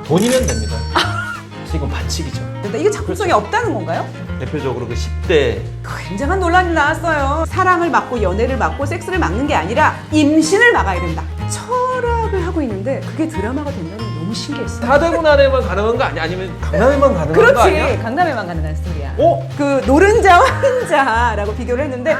돈이면 됩니다. 지금 반칙이죠. 근데 이게 작품성이 없다는 건가요? 대표적으로 그 10대 굉장한 논란이 나왔어요. 사랑을 막고 연애를 막고 섹스를 막는 게 아니라 임신을 막아야 된다. 철학을 하고 있는데 그게 드라마가 된다는 게 너무 신기했어요. 사대문안에만 가능한 거 아니야? 아니면 강남에만 가능한 거 아니야? 그렇지. 강남에만 가능한 스토리야. 어? 그 노른자와 흰자라고 비교를 했는데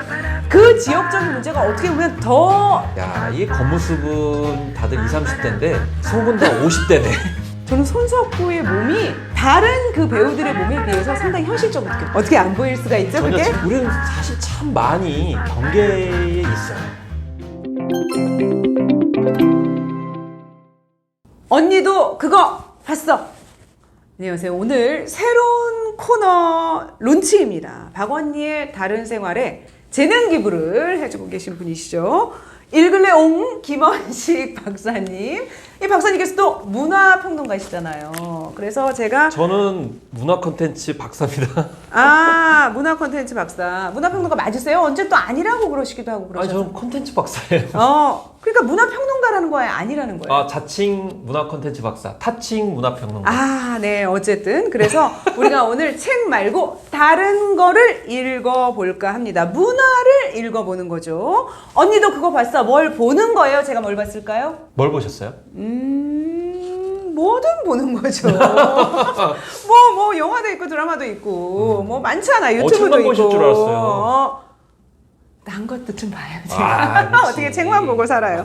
그 지역적인 문제가 어떻게 보면 더 야, 이 겉모습은 다들 20, 30대인데 속은 다 50대네. 저는 손석구의 몸이 다른 그 배우들의 몸에 비해서 상당히 현실적으로 느껴요. 어떻게 안 보일 수가 있죠, 전혀 그게? 우리는 사실 참 많이 경계에 있어요. 언니도 그거 봤어. 안녕하세요. 오늘 새로운 코너 론칭입니다. 박언니의 다른 생활에 재능 기부를 해주고 계신 분이시죠. 읽을래 옹 김원식 박사님. 이 박사님께서도 문화평론가시잖아요. 그래서 제가 저는 문화 콘텐츠 박사입니다. 문화 콘텐츠 박사. 문화평론가 맞으세요? 언제 또 아니라고 그러시기도 하고 아니, 그러셔서. 저는 콘텐츠 박사예요. 그러니까 문화평론가라는 거예요? 아니라는 거예요? 자칭 문화 콘텐츠 박사, 타칭 문화 평론가. 네. 어쨌든 그래서 우리가 오늘 책 말고 다른 거를 읽어볼까 합니다. 문화를 읽어보는 거죠. 언니도 그거 봤어? 뭘 보는 거예요? 제가 뭘 봤을까요? 뭘 보셨어요? 뭐든 보는 거죠. 뭐 영화도 있고 드라마도 있고 뭐 많잖아. 유튜브도 책만 있고. 보실 줄 알았어요. 난 것도 좀 봐야지. 그렇지. 어떻게 책만 보고 살아요.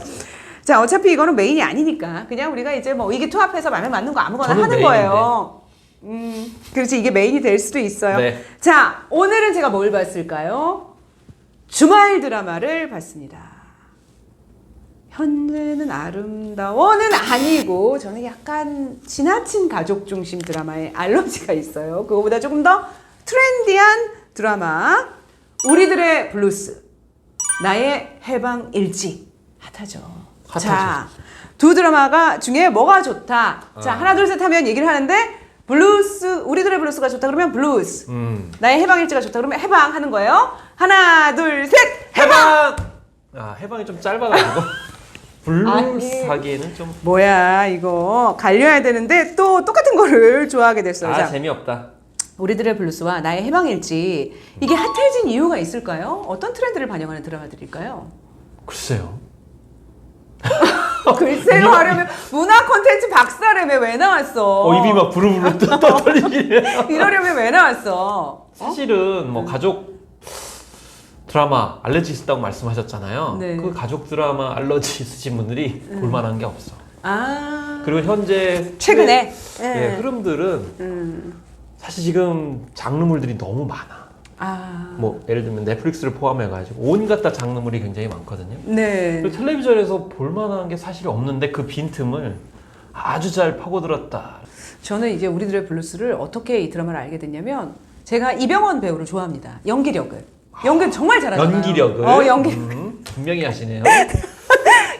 자, 어차피 이거는 메인이 아니니까 그냥 우리가 이제 뭐 의기투합해서 마음에 맞는 거 아무거나 저는 하는 거예요. 그렇지. 이게 메인이 될 수도 있어요. 네. 자, 오늘은 제가 뭘 봤을까요? 주말 드라마를 봤습니다. 현재는 아름다워는 아니고 저는 약간 지나친 가족 중심 드라마에 알러지가 있어요. 그거보다 조금 더 트렌디한 드라마 우리들의 블루스 나의 해방 일지 핫하죠. 자, 두 드라마가 중에 뭐가 좋다. 자, 하나 둘 셋 하면 얘기를 하는데 블루스 우리들의 블루스가 좋다 그러면 블루스 나의 해방 일지가 좋다 그러면 해방 하는 거예요. 하나 둘 셋 해방. 해방이 좀 짧아가지고 블루스 하기에는 좀 뭐야 이거 갈려야 되는데 또 똑같은 거를 좋아하게 됐어요. 자, 재미없다. 우리들의 블루스와 나의 해방일지 이게 핫해진 이유가 있을까요? 어떤 트렌드를 반영하는 드라마들일까요? 글쎄요. 글쎄요 하려면 문화 콘텐츠 박사라며 왜 나왔어? 입이 막 부르부르 떨리네. 이러려면 왜 나왔어? 사실은 뭐 가족 드라마 알러지 있다고 말씀하셨잖아요. 네. 그 가족 드라마 알러지 있으신 분들이 볼만한 게 없어. 그리고 현재 최근에 흐름들은 사실 지금 장르물들이 너무 많아. 뭐 예를 들면 넷플릭스를 포함해가지고 온갖 다 장르물이 굉장히 많거든요. 네. 그리고 텔레비전에서 볼만한 게 사실 없는데 그 빈틈을 아주 잘 파고들었다. 저는 이제 우리들의 블루스를 어떻게 이 드라마를 알게 됐냐면 제가 이병헌 배우를 좋아합니다. 연기력을 정말 잘하잖아요. 연기력을 분명히 하시네요.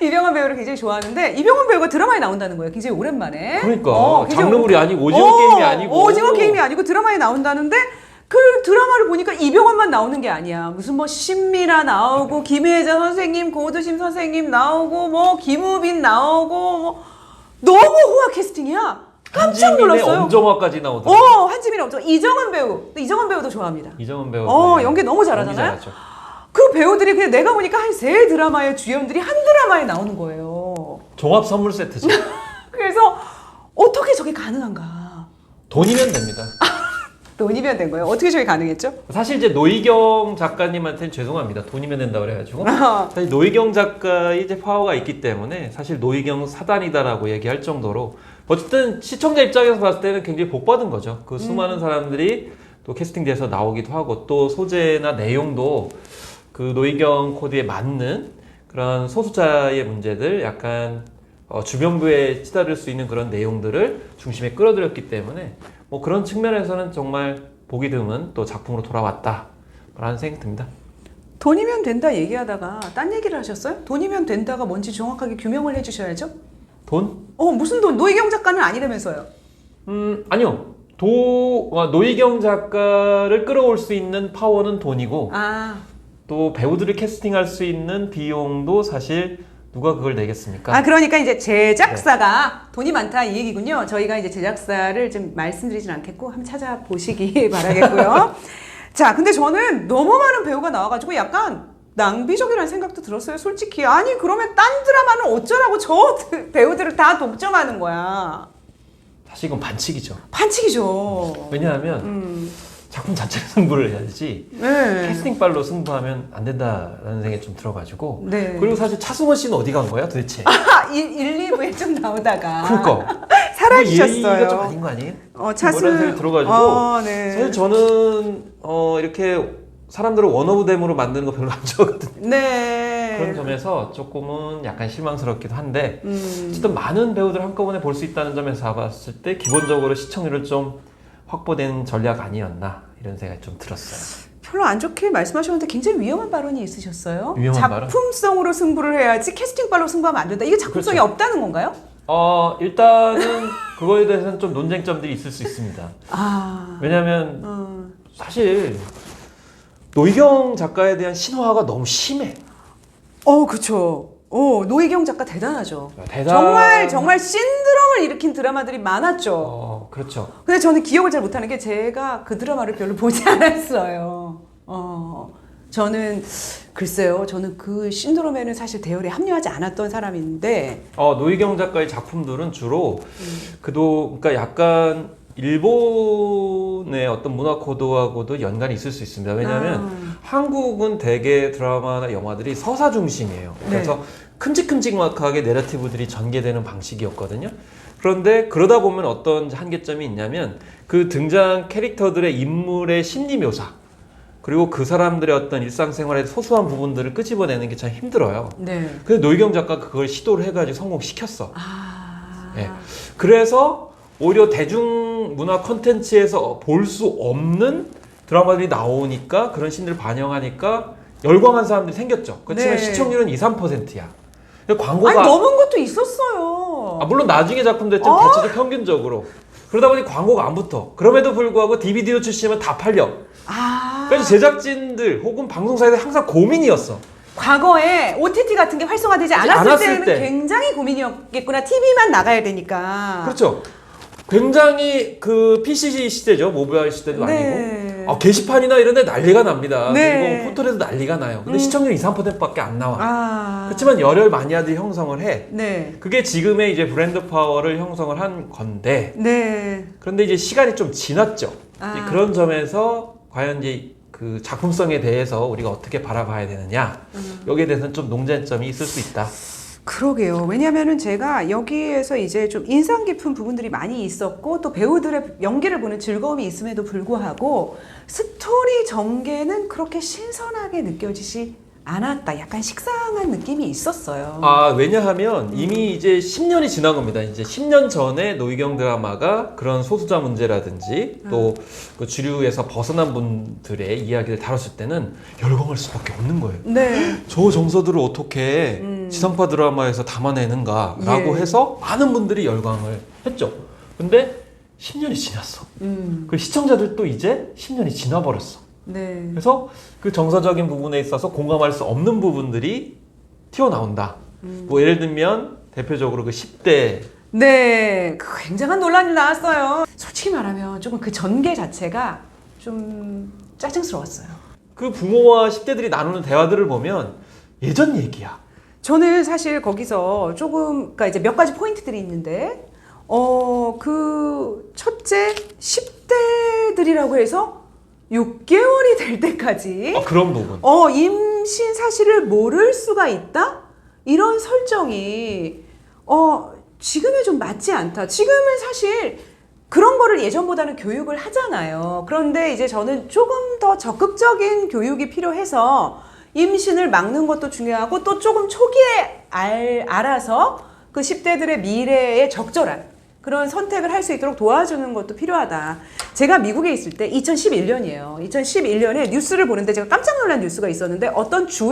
이병헌 배우를 굉장히 좋아하는데 이병헌 배우가 드라마에 나온다는 거예요. 굉장히 오랜만에. 그러니까 장르물이 아니고 오징어 게임이 아니고 오징어 게임이 아니고 드라마에 나온다는데 그 드라마를 보니까 이병헌만 나오는 게 아니야. 무슨 뭐 신미라 나오고 김혜자 선생님, 고두심 선생님 나오고 뭐 김우빈 나오고 뭐 너무 호화 캐스팅이야. 깜짝 놀랐어요. 엄정화까지 나오더라고요. 한지민의 엄정화. 이정은 배우. 이정은 배우도 좋아합니다. 이정은 배우. 연기 너무 잘하잖아요. 연기 잘하죠. 그 배우들이 그냥 내가 보니까 한 세 드라마의 주연들이 한 드라마에 나오는 거예요. 종합 선물 세트죠. 그래서 어떻게 저게 가능한가? 돈이면 됩니다. 돈이면 된 거예요. 어떻게 저게 가능했죠? 사실 이제 노희경 작가님한테는 죄송합니다. 돈이면 된다 그래가지고 사실 노희경 작가의 이제 파워가 있기 때문에 사실 노희경 사단이다라고 얘기할 정도로 어쨌든 시청자 입장에서 봤을 때는 굉장히 복받은 거죠. 그 수많은 사람들이 또 캐스팅돼서 나오기도 하고 또 소재나 내용도 그 노희경 코드에 맞는 그런 소수자의 문제들 약간 주변부에 치달을 수 있는 그런 내용들을 중심에 끌어들였기 때문에 뭐 그런 측면에서는 정말 보기 드문 또 작품으로 돌아왔다라는 생각이 듭니다. 돈이면 된다 얘기하다가 딴 얘기를 하셨어요? 돈이면 된다가 뭔지 정확하게 규명을 해주셔야죠. 돈? 무슨 돈? 노희경 작가는 아니라면서요. 아니요. 노희경 작가를 끌어올 수 있는 파워는 돈이고 또 배우들을 캐스팅할 수 있는 비용도 사실 누가 그걸 내겠습니까? 아, 그러니까 이제 제작사가 돈이 많다 이 얘기군요. 저희가 이제 제작사를 좀 말씀드리진 않겠고 한번 찾아보시기 바라겠고요. 자, 근데 저는 너무 많은 배우가 나와가지고 약간 낭비적이라는 생각도 들었어요, 솔직히. 아니, 그러면 딴 드라마는 어쩌라고 저 배우들을 다 독점하는 거야. 사실 이건 반칙이죠. 반칙이죠. 왜냐하면 작품 자체를 승부를 해야지 네. 캐스팅빨로 승부하면 안 된다라는 생각이 좀 들어가지고 네. 그리고 사실 차승원 씨는 어디 간 거야 도대체? 1, 2부에 좀 나오다가. 그러니까 사라지셨어요. 예의가 좀 아닌 거 아니에요? 차승. 뭐라는 생각이 들어가지고 네. 사실 저는 이렇게 사람들을 원오브댐으로 만드는 거 별로 안 좋아하거든요. 네. 그런 점에서 조금은 약간 실망스럽기도 한데 어쨌든 많은 배우들 한꺼번에 볼 수 있다는 점에서 봤을 때 기본적으로 시청률을 좀 확보된 전략 아니었나 이런 생각이 좀 들었어요. 별로 안 좋게 말씀하셨는데 굉장히 위험한 발언이 있으셨어요. 위험한 발언? 작품성으로 승부를 해야지 캐스팅발로 승부하면 안 된다. 이게 작품성이 그렇죠. 없다는 건가요? 일단은 그거에 대해서는 좀 논쟁점들이 있을 수 있습니다. 왜냐하면 사실 노희경 작가에 대한 신화가 너무 심해. 그쵸. 노희경 작가 대단하죠. 대단... 정말 신드롬을 일으킨 드라마들이 많았죠. 그렇죠. 근데 저는 기억을 잘 못하는 게 제가 그 드라마를 별로 보지 않았어요. 저는 글쎄요. 저는 그 신드롬에는 사실 대열에 합류하지 않았던 사람인데 노희경 작가의 작품들은 주로 그러니까 약간 일본의 어떤 문화 코드하고도 연관이 있을 수 있습니다. 왜냐하면 한국은 대개 드라마나 영화들이 서사 중심이에요. 그래서 큼직큼직하게 내러티브들이 전개되는 방식이었거든요. 그런데 그러다 보면 어떤 한계점이 있냐면 그 등장 캐릭터들의 인물의 심리 묘사 그리고 그 사람들의 어떤 일상생활의 소소한 부분들을 끄집어내는 게 참 힘들어요. 네. 근데 노희경 작가가 그걸 시도를 해가지고 성공시켰어. 네. 그래서 오히려 대중문화 컨텐츠에서 볼 수 없는 드라마들이 나오니까 그런 신들을 반영하니까 열광한 사람들이 생겼죠. 그렇지만 시청률은 2, 3%야. 광고가 넘은 것도 있었어요. 물론 나중에 작품도 했지만 대체도 평균적으로. 그러다 보니 광고가 안 붙어. 그럼에도 불구하고 DVD로 출시하면 다 팔려. 그래서 제작진들 혹은 방송사에서 항상 고민이었어. 과거에 OTT 같은 게 활성화되지 않았을 때는 굉장히 고민이었겠구나. TV만 나가야 되니까. 그렇죠. 굉장히 그 PC 시대죠. 모바일 시대도 아니고. 게시판이나 이런 데 난리가 납니다. 그리고 포털에도 난리가 나요. 근데 시청률 2, 3%밖에 안 나와. 그렇지만 열혈 마니아들이 형성을 해. 그게 지금의 이제 브랜드 파워를 형성을 한 건데. 그런데 이제 시간이 좀 지났죠. 그런 점에서 과연 이제 그 작품성에 대해서 우리가 어떻게 바라봐야 되느냐. 여기에 대해서는 좀 논쟁점이 있을 수 있다. 그러게요. 왜냐면은 제가 여기에서 이제 좀 인상 깊은 부분들이 많이 있었고 또 배우들의 연기를 보는 즐거움이 있음에도 불구하고 스토리 전개는 그렇게 신선하게 느껴지지 않았다. 약간 식상한 느낌이 있었어요. 왜냐하면 이미 이제 10년이 지난 겁니다. 이제 10년 전에 노희경 드라마가 그런 소수자 문제라든지 또 그 주류에서 벗어난 분들의 이야기를 다뤘을 때는 열광할 수밖에 없는 거예요. 저 정서들을 어떻게 지상파 드라마에서 담아내는가라고 해서 많은 분들이 열광을 했죠. 근데 10년이 지났어. 그 시청자들도 이제 10년이 지나버렸어. 그래서 그 정서적인 부분에 있어서 공감할 수 없는 부분들이 튀어나온다. 뭐 예를 들면 대표적으로 그 10대 그 굉장한 논란이 나왔어요. 솔직히 말하면 조금 그 전개 자체가 좀 짜증스러웠어요. 그 부모와 10대들이 나누는 대화들을 보면 예전 얘기야. 저는 사실 거기서 조금 그러니까 이제 몇 가지 포인트들이 있는데 그 첫째 10대들이라고 해서 6개월이 될 때까지 그런 부분. 임신 사실을 모를 수가 있다? 이런 설정이 지금에 좀 맞지 않다. 지금은 사실 그런 거를 예전보다는 교육을 하잖아요. 그런데 이제 저는 조금 더 적극적인 교육이 필요해서 임신을 막는 것도 중요하고 또 조금 초기에 알아서 그 10대들의 미래에 적절한 그런 선택을 할 수 있도록 도와주는 것도 필요하다. 제가 미국에 있을 때 2011년이에요. 2011년에 뉴스를 보는데 제가 깜짝 놀란 뉴스가 있었는데 어떤 주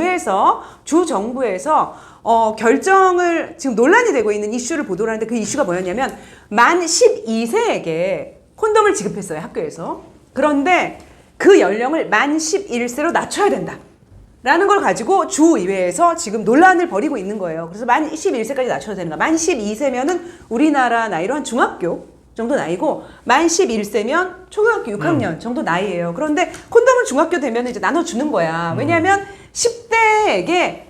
정부에서 결정을 지금 논란이 되고 있는 이슈를 보도를 하는데 그 이슈가 뭐였냐면 만 12세에게 콘돔을 지급했어요. 학교에서. 그런데 그 연령을 만 11세로 낮춰야 된다. 라는 걸 가지고 주의회에서 지금 논란을 벌이고 있는 거예요. 그래서 만 11세까지 낮춰도 되는가. 만 12세면은 우리나라 나이로 한 중학교 정도 나이고, 만 11세면 초등학교 6학년 정도 나이예요. 그런데 콘돔을 중학교 되면 이제 나눠주는 거야. 왜냐하면 10대에게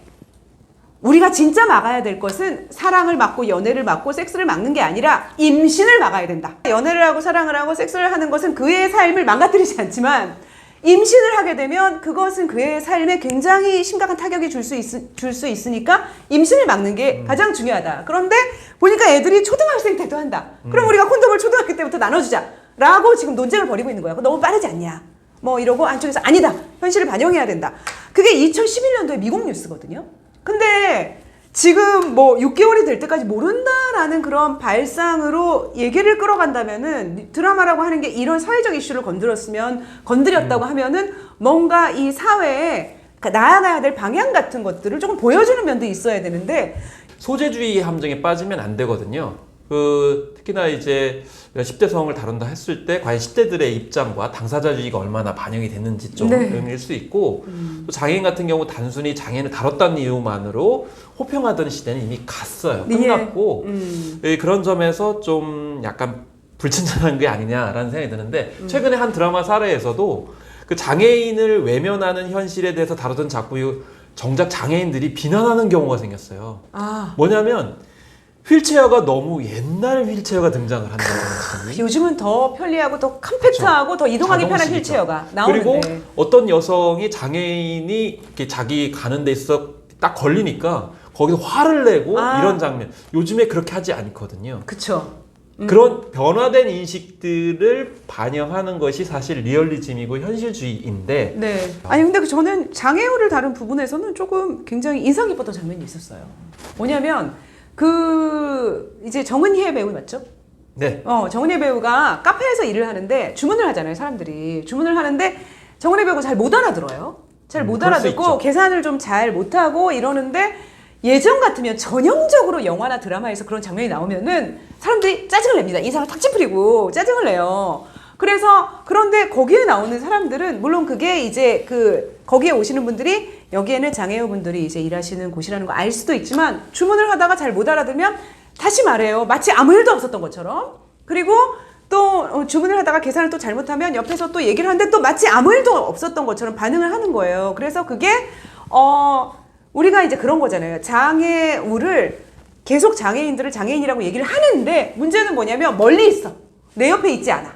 우리가 진짜 막아야 될 것은 사랑을 막고 연애를 막고 섹스를 막는 게 아니라 임신을 막아야 된다. 연애를 하고 사랑을 하고 섹스를 하는 것은 그의 삶을 망가뜨리지 않지만 임신을 하게 되면 그것은 그의 삶에 굉장히 심각한 타격이 줄 수 있으니까 임신을 막는 게 가장 중요하다. 그런데 보니까 애들이 초등학생 때도 한다. 그럼 우리가 콘돔을 초등학교 때부터 나눠주자 라고 지금 논쟁을 벌이고 있는 거야. 너무 빠르지 않냐 뭐 이러고, 안쪽에서 아니다, 현실을 반영해야 된다. 그게 2011년도에 미국 뉴스거든요. 근데 지금 뭐 6개월이 될 때까지 모른다라는 그런 발상으로 얘기를 끌어간다면은, 드라마라고 하는 게 이런 사회적 이슈를 건드렸다고 하면은 뭔가 이 사회에 나아가야 될 방향 같은 것들을 조금 보여주는 면도 있어야 되는데, 소재주의 함정에 빠지면 안 되거든요. 특히나 이제 10대 성을 다룬다 했을 때 과연 10대들의 입장과 당사자주의가 얼마나 반영이 됐는지 좀 의미일 수 있고, 또 장애인 같은 경우 단순히 장애인을 다뤘다는 이유만으로 호평하던 시대는 이미 갔어요. 끝났고, 그런 점에서 좀 약간 불친절한 게 아니냐라는 생각이 드는데, 최근에 한 드라마 사례에서도 그 장애인을 외면하는 현실에 대해서 다루던 작품이 정작 장애인들이 비난하는 경우가 생겼어요. 뭐냐면 휠체어가 너무 옛날 휠체어가 등장을 한다는 거지. 요즘은 더 편리하고 더 컴팩트하고 더 이동하기 편한 휠체어가 나오는데, 그리고 어떤 여성이 장애인이 이렇게 자기 가는 데 있어 딱 걸리니까 거기서 화를 내고 이런 장면, 요즘에 그렇게 하지 않거든요. 그쵸. 그런 변화된 인식들을 반영하는 것이 사실 리얼리즘이고 현실주의인데. 네. 아니 근데 저는 장애우를 다룬 부분에서는 조금 굉장히 인상 깊었던 장면이 있었어요. 뭐냐면 이제 정은혜 배우 맞죠? 네. 정은혜 배우가 카페에서 일을 하는데 주문을 하잖아요, 사람들이. 주문을 하는데 정은혜 배우가 잘 못 알아들어요. 잘 못 알아듣고 계산을 좀 잘 못하고 이러는데, 예전 같으면 전형적으로 영화나 드라마에서 그런 장면이 나오면은 사람들이 짜증을 냅니다. 인상을 탁 찌푸리고 짜증을 내요. 그런데 거기에 나오는 사람들은, 물론 그게 이제 거기에 오시는 분들이 여기에는 장애우 분들이 이제 일하시는 곳이라는 거 알 수도 있지만, 주문을 하다가 잘 못 알아들으면 다시 말해요. 마치 아무 일도 없었던 것처럼. 그리고 또 주문을 하다가 계산을 또 잘못하면 옆에서 또 얘기를 하는데 또 마치 아무 일도 없었던 것처럼 반응을 하는 거예요. 그래서 그게 우리가 이제 그런 거잖아요. 장애우를 계속 장애인들을 장애인이라고 얘기를 하는데, 문제는 뭐냐면 멀리 있어. 내 옆에 있지 않아.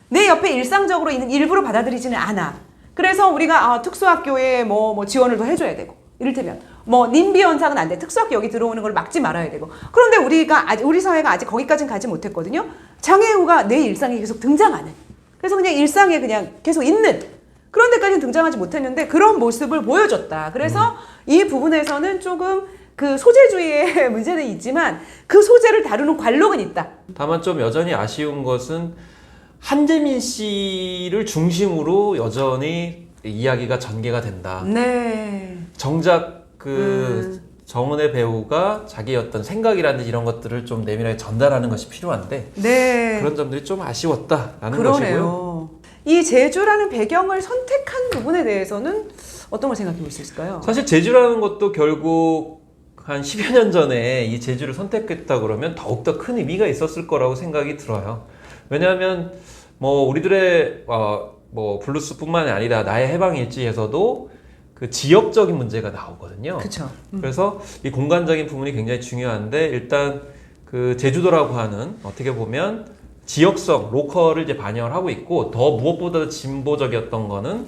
내 옆에 일상적으로 있는 일부러 받아들이지는 않아. 그래서 우리가 특수학교에 뭐 지원을 더 해줘야 되고, 이를테면 뭐 님비 현상은 안 돼. 특수학교 여기 들어오는 걸 막지 말아야 되고. 그런데 우리 사회가 아직 거기까지는 가지 못했거든요. 장애우가 내 일상에 계속 등장하는, 그래서 그냥 일상에 그냥 계속 있는 그런 데까지는 등장하지 못했는데 그런 모습을 보여줬다. 그래서 이 부분에서는 조금 그 소재주의의 문제는 있지만 그 소재를 다루는 관록은 있다. 다만 좀 여전히 아쉬운 것은 한재민 씨를 중심으로 여전히 이야기가 전개가 된다. 네. 정작 정은혜 배우가 자기의 어떤 생각이라든지 이런 것들을 좀 내밀하게 전달하는 것이 필요한데, 네. 그런 점들이 좀 아쉬웠다라는 그러네요. 것이고요. 이 제주라는 배경을 선택한 부분에 대해서는 어떤 걸 생각해 볼 수 있을까요? 사실 제주라는 것도 결국 한 10여 년 전에 이 제주를 선택했다 그러면 더욱더 큰 의미가 있었을 거라고 생각이 들어요. 왜냐하면 뭐 우리들의 뭐 블루스뿐만이 아니라 나의 해방일지에서도 그 지역적인 문제가 나오거든요. 그렇죠. 그래서 이 공간적인 부분이 굉장히 중요한데, 일단 그 제주도라고 하는 어떻게 보면 지역성, 로컬을 이제 반영을 하고 있고, 더 무엇보다 진보적이었던 거는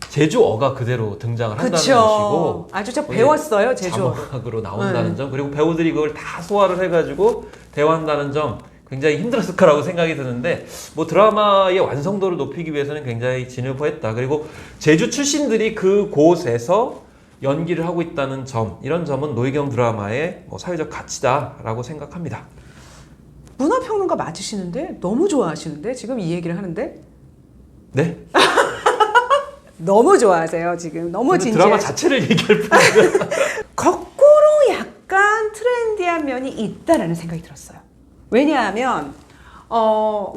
제주어가 그대로 등장을 한다는 것이고, 아주 저 배웠어요, 제주어. 자막으로 나온다는 점, 그리고 배우들이 그걸 다 소화를 해가지고 대화한다는 점, 굉장히 힘들었을 거라고 생각이 드는데, 뭐 드라마의 완성도를 높이기 위해서는 굉장히 진일보했다. 그리고 제주 출신들이 그곳에서 연기를 하고 있다는 점, 이런 점은 노희경 드라마의 뭐 사회적 가치다라고 생각합니다. 문화평론가 맞으시는데? 너무 좋아하시는데? 지금 이 얘기를 하는데? 네? 너무 좋아하세요, 지금. 너무 진지하시고. 드라마 자체를 얘기할 뿐이야. 거꾸로 약간 트렌디한 면이 있다라는 생각이 들었어요. 왜냐하면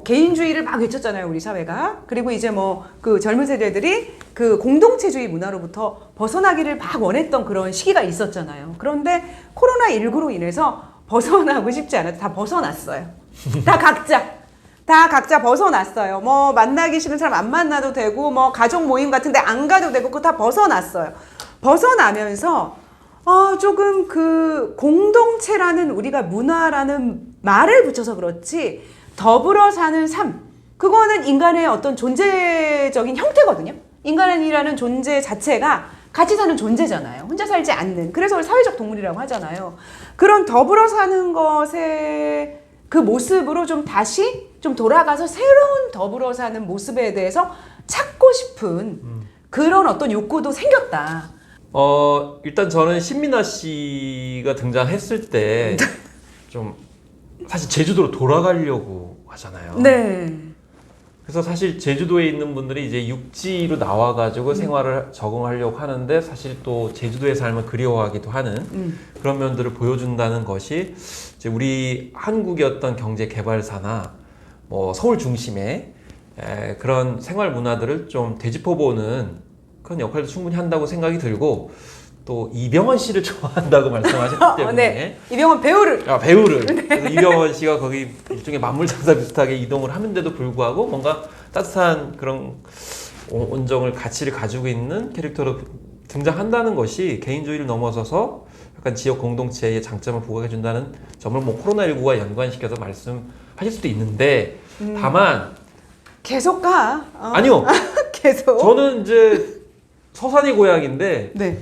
개인주의를 막 외쳤잖아요, 우리 사회가. 그리고 이제 뭐 그 젊은 세대들이 그 공동체주의 문화로부터 벗어나기를 막 원했던 그런 시기가 있었잖아요. 그런데 코로나19로 인해서 벗어나고 싶지 않아도 다 벗어났어요. 다 각자 벗어났어요. 뭐 만나기 싫은 사람 안 만나도 되고, 뭐 가족 모임 같은데 안 가도 되고, 그거 다 벗어났어요. 벗어나면서 조금 그 공동체라는 우리가 문화라는 말을 붙여서 그렇지, 더불어 사는 삶, 그거는 인간의 어떤 존재적인 형태거든요. 인간이라는 존재 자체가 같이 사는 존재잖아요. 혼자 살지 않는. 그래서 사회적 동물이라고 하잖아요. 그런 더불어 사는 것의 그 모습으로 좀 다시 좀 돌아가서 새로운 더불어 사는 모습에 대해서 찾고 싶은 그런 어떤 욕구도 생겼다. 일단 저는 신민아 씨가 등장했을 때 좀 사실 제주도로 돌아가려고 하잖아요. 네. 그래서 사실 제주도에 있는 분들이 이제 육지로 나와가지고 생활을 적응하려고 하는데 사실 또 제주도의 삶을 그리워하기도 하는 그런 면들을 보여준다는 것이 이제 우리 한국의 어떤 경제 개발사나 뭐 서울 중심의 그런 생활 문화들을 좀 되짚어보는 그런 역할도 충분히 한다고 생각이 들고, 또 이병헌 씨를 좋아한다고 말씀하셨기 때문에 네. 이병헌 배우를. 배우를. 그래서 이병헌 씨가 거기 일종의 만물장사 비슷하게 이동을 하는데도 불구하고 뭔가 따뜻한 그런 온정을 가치를 가지고 있는 캐릭터로 등장한다는 것이 개인주의를 넘어서서 약간 지역 공동체의 장점을 부각해 준다는 점을 뭐 코로나19와 연관시켜서 말씀하실 수도 있는데, 다만 계속 가. 아니요. 계속. 저는 이제 서산이 고향인데 네.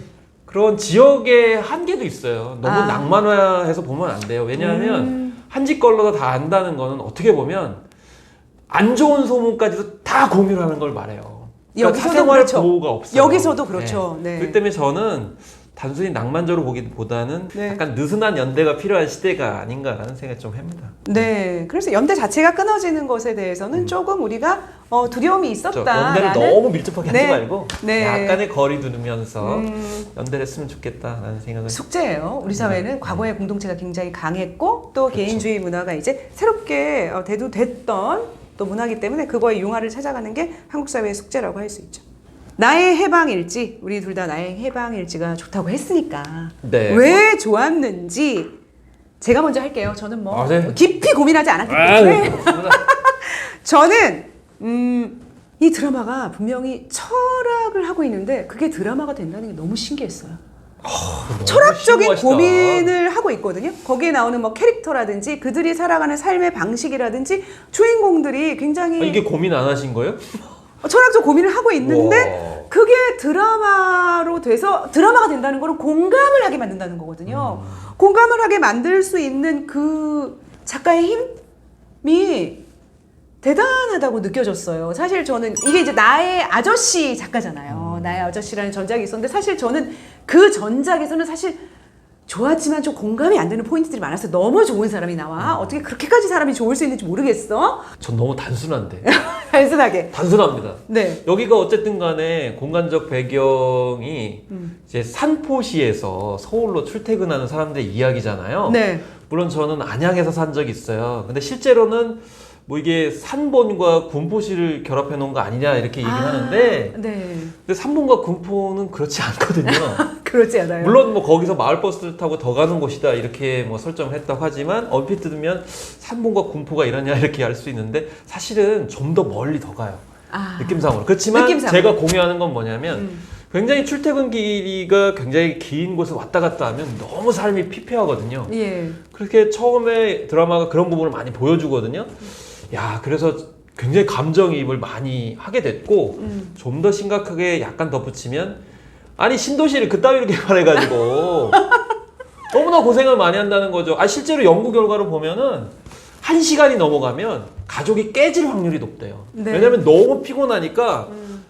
그런 지역의 한계도 있어요. 너무 낭만화해서 보면 안 돼요. 왜냐하면 한 집 걸러서 다 안다는 거는 어떻게 보면 안 좋은 소문까지도 다 공유를 하는 걸 말해요. 그러니까 여기서도 사생활 그렇죠. 보호가 없어요. 여기서도 그렇죠. 네. 그렇기 때문에 저는 단순히 낭만적으로 보기보다는 네. 약간 느슨한 연대가 필요한 시대가 아닌가라는 생각이 좀 합니다. 네. 그래서 연대 자체가 끊어지는 것에 대해서는 조금 우리가 두려움이 있었다. 연대를 너무 밀접하게 네. 하지 말고 네. 약간의 거리 두면서 연대를 했으면 좋겠다라는 생각을. 숙제예요. 우리 사회는 과거에 공동체가 굉장히 강했고 또 그렇죠. 개인주의 문화가 이제 새롭게 대두됐던 또 문화이기 때문에 그거의 융화를 찾아가는 게 한국 사회의 숙제라고 할 수 있죠. 나의 해방일지, 우리 둘 다 나의 해방일지가 좋다고 했으니까 네. 왜 좋았는지 제가 먼저 할게요. 저는 뭐 네. 깊이 고민하지 않았기 때문에 좋습니다. 저는 이 드라마가 분명히 철학을 하고 있는데 그게 드라마가 된다는 게 너무 신기했어요. 철학적인 심오하시다. 고민을 하고 있거든요. 거기에 나오는 뭐 캐릭터라든지 그들이 살아가는 삶의 방식이라든지 주인공들이 굉장히 이게 고민 안 하신 거예요? 철학적 고민을 하고 있는데 와. 그게 드라마로 돼서 드라마가 된다는 거는 공감을 하게 만든다는 거거든요. 공감을 하게 만들 수 있는 그 작가의 힘이 대단하다고 느껴졌어요. 사실 저는 이게 이제 나의 아저씨 작가잖아요. 나의 아저씨라는 전작이 있었는데 사실 저는 그 전작에서는 사실 좋았지만 좀 공감이 안 되는 포인트들이 많았어요. 너무 좋은 사람이 나와. 어떻게 그렇게까지 사람이 좋을 수 있는지 모르겠어. 전 너무 단순한데. 단순하게. 단순합니다. 네. 여기가 어쨌든 간에 공간적 배경이 이제 산포시에서 서울로 출퇴근하는 사람들의 이야기잖아요. 네. 물론 저는 안양에서 산 적이 있어요. 근데 실제로는 뭐 이게 산본과 군포시를 결합해 놓은 거 아니냐 이렇게 얘기를 하는데, 네. 근데 산본과 군포는 그렇지 않거든요. 그렇지 않아요. 물론 뭐 거기서 마을버스를 타고 더 가는 곳이다 이렇게 뭐 설정을 했다고 하지만 얼핏 들으면 산본과 군포가 이러냐 이렇게 할 수 있는데 사실은 좀 더 멀리 더 가요. 느낌상으로. 그렇지만 느낌상으로. 제가 공유하는 건 뭐냐면 굉장히 출퇴근 길이가 굉장히 긴 곳에 왔다 갔다 하면 너무 삶이 피폐하거든요. 예. 그렇게 처음에 드라마가 그런 부분을 많이 보여주거든요. 야, 그래서 굉장히 감정이입을 많이 하게 됐고 좀 더 심각하게 약간 덧붙이면, 아니 신도시를 그따위로 개발해가지고 너무나 고생을 많이 한다는 거죠. 실제로 연구 결과를 보면은 1시간이 넘어가면 가족이 깨질 확률이 높대요. 네. 왜냐면 너무 피곤하니까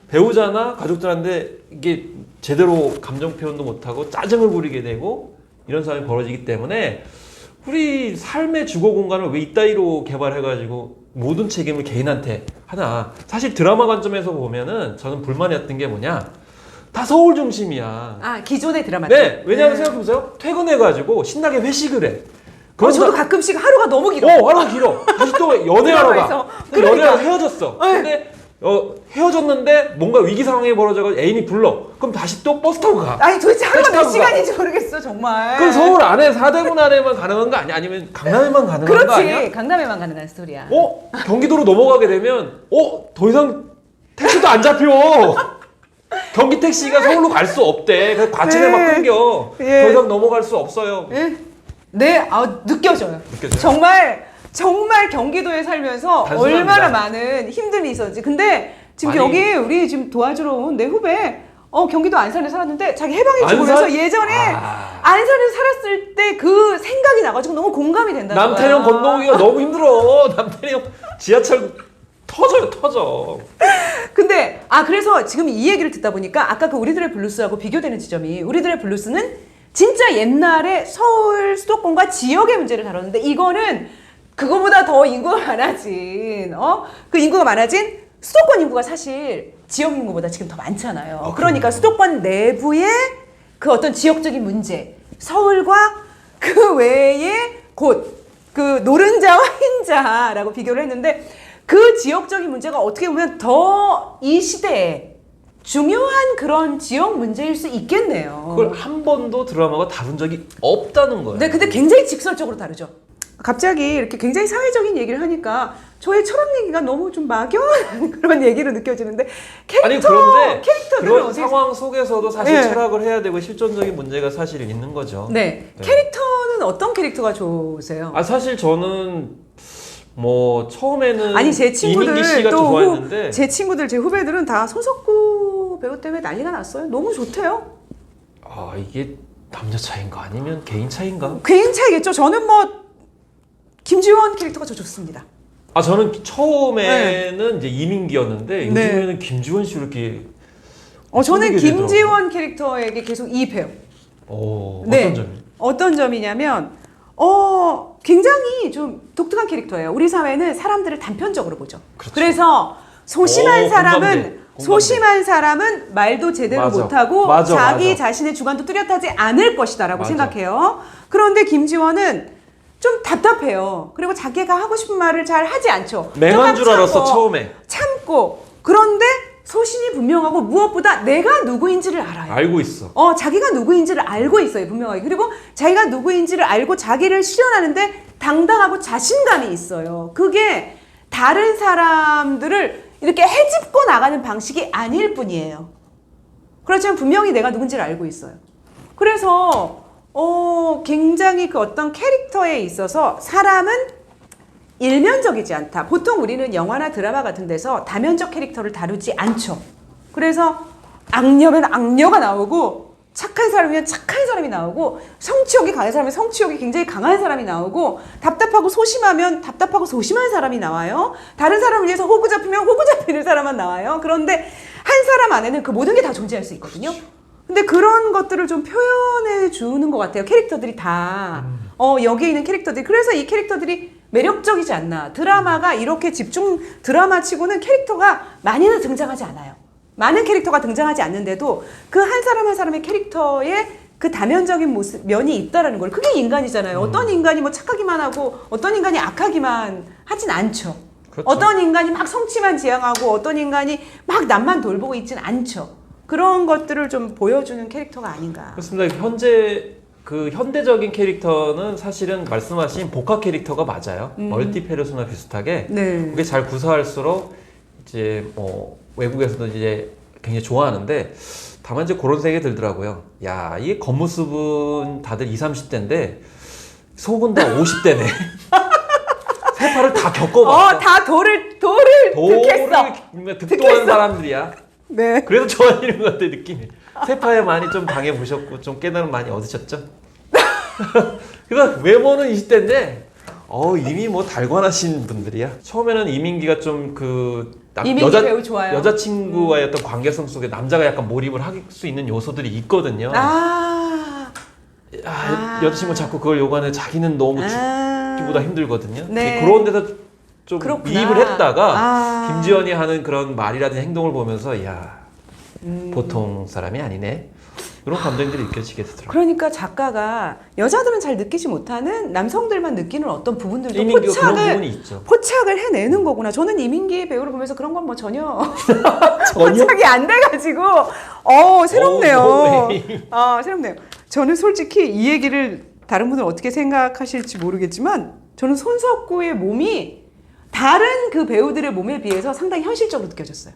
배우자나 가족들한테 이게 제대로 감정 표현도 못하고 짜증을 부리게 되고 이런 상황이 벌어지기 때문에 우리 삶의 주거 공간을 왜 이따위로 개발해가지고 모든 책임을 개인한테 하나. 사실 드라마 관점에서 보면은 저는 불만이었던 게 뭐냐, 다 서울 중심이야. 기존의 드라마. 네, 왜냐하면 생각해보세요. 퇴근해가지고 신나게 회식을 해. 저도 가끔씩 하루가 너무 길어. 하루가 길어. 다시 또 연애하러 가. 그러니까. 연애하러 헤어졌어. 네. 근데 헤어졌는데 뭔가 위기 상황이 벌어져서 애인이 불러. 그럼 다시 또 버스 타고 가. 아니 도대체 하루가 몇 택시 타고 시간인지 모르겠어 정말. 그럼 서울 안에 사대문 안에만 가능한 거 아니야? 아니면 강남에만 가능한 거 아니야? 그렇지. 강남에만 가능한 스토리야. 경기도로 넘어가게 되면 더 이상 택시도 안 잡혀. 경기 택시가 서울로 갈 수 없대. 그래서 과천에 네. 막 끊겨. 예. 더 이상 넘어갈 수 없어요. 네, 느껴져요. 느껴져요? 정말 경기도에 살면서 단순합니다. 얼마나 많은 힘듦이 있었지. 근데 지금 아니, 여기 우리 지금 도와주러 온 내 후배 경기도 안산에 살았는데 자기 해방일지 안산? 보면서 예전에 아. 안산에 살았을 때 그 생각이 나가지고 너무 공감이 된다는 거야. 남태령 건너오기가 너무 힘들어. 남태령 지하철 터져. 근데 그래서 지금 이 얘기를 듣다 보니까 아까 그 우리들의 블루스하고 비교되는 지점이 우리들의 블루스는 진짜 옛날에 서울 수도권과 지역의 문제를 다뤘는데 이거는 그거보다 더 인구가 많아진 그 인구가 많아진 수도권 인구가 사실 지역 인구보다 지금 더 많잖아요. 그러니까 수도권 내부의 그 어떤 지역적인 문제, 서울과 그 외의 곳, 그 노른자와 흰자라고 비교를 했는데 그 지역적인 문제가 어떻게 보면 더 이 시대에 중요한 그런 지역 문제일 수 있겠네요. 그걸 한 번도 드라마가 다룬 적이 없다는 거예요. 네, 근데 굉장히 직설적으로 다르죠. 갑자기 이렇게 굉장히 사회적인 얘기를 하니까 저의 철학 얘기가 너무 좀 막연한 그런 얘기로 느껴지는데 그런데 캐릭터들은 그런 어떻게 상황 속에서도 사실 네. 철학을 해야 되고 실존적인 문제가 사실 있는 거죠. 네. 네. 캐릭터는 어떤 캐릭터가 좋으세요? 사실 저는 처음에는 아니 제 이민기 친구들 씨가 또 좋아했는데 제 친구들 제 후배들은 다 손석구 배우 때문에 난리가 났어요. 너무 좋대요. 이게 남녀 차이인가 아니면 개인 차이인가? 개인 차이겠죠. 저는 김지원 캐릭터가 더 좋습니다. 저는 처음에는 이제 이민기였는데 네. 요즘에는 김지원 씨 이렇게 저는 쏠리게 김지원 캐릭터에게 계속 이입해요. 어떤 점이? 어떤 점이냐면 굉장히 좀 독특한 캐릭터예요. 우리 사회는 사람들을 단편적으로 보죠. 그렇죠. 그래서 소심한 공감돼. 소심한 사람은 말도 제대로 맞아. 못하고 맞아, 자기 맞아. 자신의 주관도 뚜렷하지 않을 것이다라고 맞아. 생각해요. 그런데 김지원은 좀 답답해요. 그리고 자기가 하고 싶은 말을 잘 하지 않죠. 맹한 줄 알았어 참고, 처음에. 참고. 그런데 소신이 분명하고 무엇보다 내가 누구인지를 알아요. 알고 있어. 자기가 누구인지를 알고 있어요, 분명하게. 그리고 자기가 누구인지를 알고 자기를 실현하는데 당당하고 자신감이 있어요. 그게 다른 사람들을 이렇게 헤집고 나가는 방식이 아닐 뿐이에요. 그렇지만 분명히 내가 누군지를 알고 있어요. 그래서 굉장히 그 어떤 캐릭터에 있어서 사람은 일면적이지 않다. 보통 우리는 영화나 드라마 같은 데서 다면적 캐릭터를 다루지 않죠. 그래서 악녀면 악녀가 나오고 착한 사람이면 착한 사람이 나오고 성취욕이 강한 사람이면 성취욕이 굉장히 강한 사람이 나오고 답답하고 소심하면 답답하고 소심한 사람이 나와요. 다른 사람을 위해서 호구 잡히면 호구 잡히는 사람만 나와요. 그런데 한 사람 안에는 그 모든 게 다 존재할 수 있거든요. 근데 그런 것들을 좀 표현해 주는 것 같아요. 캐릭터들이 다. 여기에 있는 캐릭터들이. 그래서 이 캐릭터들이 매력적이지 않나. 드라마가 이렇게 드라마 치고는 캐릭터가 많이는 등장하지 않아요. 많은 캐릭터가 등장하지 않는데도 그 한 사람 한 사람의 캐릭터에 그 다면적인 면이 있다라는 걸. 그게 인간이잖아요. 어떤 인간이 착하기만 하고 어떤 인간이 악하기만 하진 않죠. 그렇죠. 어떤 인간이 막 성취만 지향하고 어떤 인간이 막 남만 돌보고 있진 않죠. 그런 것들을 좀 보여주는 캐릭터가 아닌가. 그렇습니다. 현대적인 캐릭터는 사실은 말씀하신 복합 캐릭터가 맞아요. 멀티페르소나 비슷하게. 네. 그게 잘 구사할수록 이제 외국에서도 이제 굉장히 좋아하는데 다만 이제 그런 생각이 들더라고요. 야, 이게 겉모습은 다들 20, 30대인데 속은 다 50대네. 세파를 다 겪어봤어. 다 돌을 득했어. 득도한 사람들이야. 네. 그래서 좋아지는 것 같아, 느낌이. 세파에 많이 좀 당해보셨고 좀 깨달음 많이 얻으셨죠? 그래서 외모는 20대인데 이미 달관하신 분들이야. 처음에는 이민기가 좀 이민기 배우 좋아요. 여자친구와의 어떤 관계성 속에 남자가 약간 몰입을 할 수 있는 요소들이 있거든요. 여자친구 자꾸 그걸 요구하는데 자기는 너무 죽기보다 힘들거든요. 네. 그런 데서 좀 그렇구나. 이입을 했다가 김지연이 하는 그런 말이라든지 행동을 보면서 보통 사람이 아니네. 그런 감정들이 느껴지게 되더라고요. 그러니까 작가가 여자들은 잘 느끼지 못하는 남성들만 느끼는 어떤 부분들도 이민기가 그런 부분이 있죠. 포착을 해내는 거구나. 저는 이민기 배우를 보면서 그런 건 뭐 전혀 포착이 안 돼가지고 새롭네요. 새롭네요. 저는 솔직히 이 얘기를 다른 분들 어떻게 생각하실지 모르겠지만 저는 손석구의 몸이 다른 그 배우들의 몸에 비해서 상당히 현실적으로 느껴졌어요.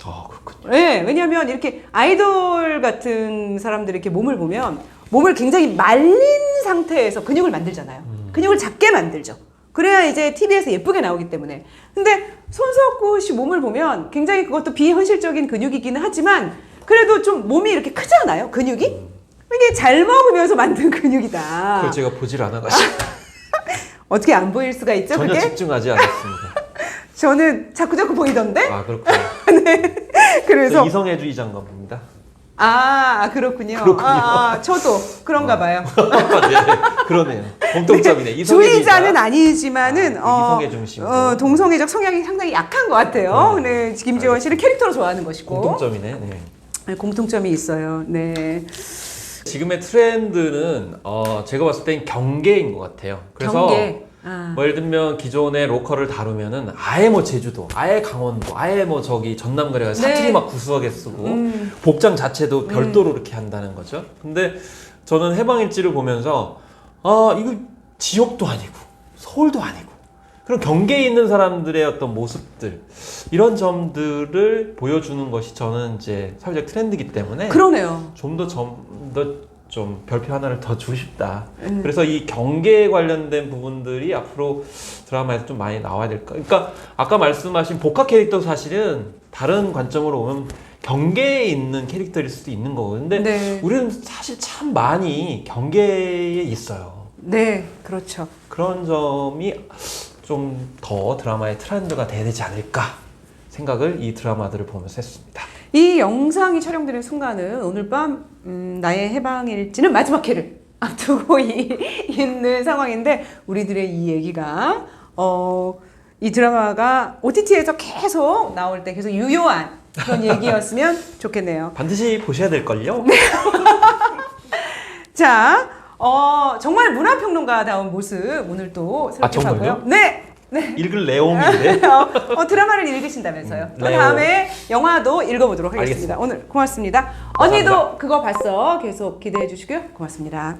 그렇군요. 네, 왜냐하면 이렇게 아이돌 같은 사람들의 이렇게 몸을 보면 몸을 굉장히 말린 상태에서 근육을 만들잖아요. 근육을 작게 만들죠. 그래야 이제 TV에서 예쁘게 나오기 때문에. 근데 손석구 씨 몸을 보면 굉장히 그것도 비현실적인 근육이기는 하지만 그래도 좀 몸이 이렇게 크지 않아요? 근육이? 이게 잘 먹으면서 만든 근육이다. 그걸 제가 보질 않아가지고 어떻게 안 보일 수가 있죠? 전혀 그게? 집중하지 않았습니다. 저는 자꾸자꾸 보이던데? 그렇군요. 네. 그래서 이성애주의자인가 봅니다. 그렇군요. 그렇군요. 저도 그런가 봐요. 네, 그러네요. 공통점이네. 주의자는 아니지만은 이성애 중심으로. 동성애적 성향이 상당히 약한 것 같아요. 네, 김지원 씨를 캐릭터로 좋아하는 것이고 공통점이네. 네. 네, 공통점이 있어요. 네. 지금의 트렌드는 제가 봤을 땐 경계인 것 같아요. 그래서 경계. 뭐 예를 들면 기존의 로컬을 다루면은 아예 뭐 제주도, 아예 강원도, 아예 뭐 저기 전남거래 가서 네. 사투리 막 구수하게 쓰고 복장 자체도 별도로 이렇게 한다는 거죠. 근데 저는 해방일지를 보면서 이거 지역도 아니고 서울도 아니고 그런 경계에 있는 사람들의 어떤 모습들 이런 점들을 보여주는 것이 저는 이제 사회적 트렌드이기 때문에 그러네요. 좀 더 별표 하나를 더 주고 싶다. 그래서 이 경계에 관련된 부분들이 앞으로 드라마에서 좀 많이 나와야 될까. 그러니까 아까 말씀하신 복합 캐릭터 사실은 다른 관점으로 보면 경계에 있는 캐릭터일 수도 있는 거고. 근데 네. 우리는 사실 참 많이 경계에 있어요. 네, 그렇죠. 그런 점이 좀 더 드라마의 트렌드가 돼야 되지 않을까 생각을 이 드라마들을 보면서 했습니다. 이 영상이 촬영되는 순간은 오늘 밤 나의 해방일지는 마지막 회를 앞두고 있는 상황인데 우리들의 이 얘기가 이 드라마가 OTT에서 계속 나올 때 계속 유효한 그런 얘기였으면 좋겠네요. 반드시 보셔야 될걸요? 자, 정말 문화평론가다운 모습 오늘 또 새롭게 정말요? 봤고요. 네. 네. 읽을 내용인데 드라마를 읽으신다면서요. 또 레오. 다음에 영화도 읽어보도록 하겠습니다. 알겠습니다. 오늘 고맙습니다. 감사합니다. 언니도 그거 봤어. 계속 기대해 주시고요. 고맙습니다.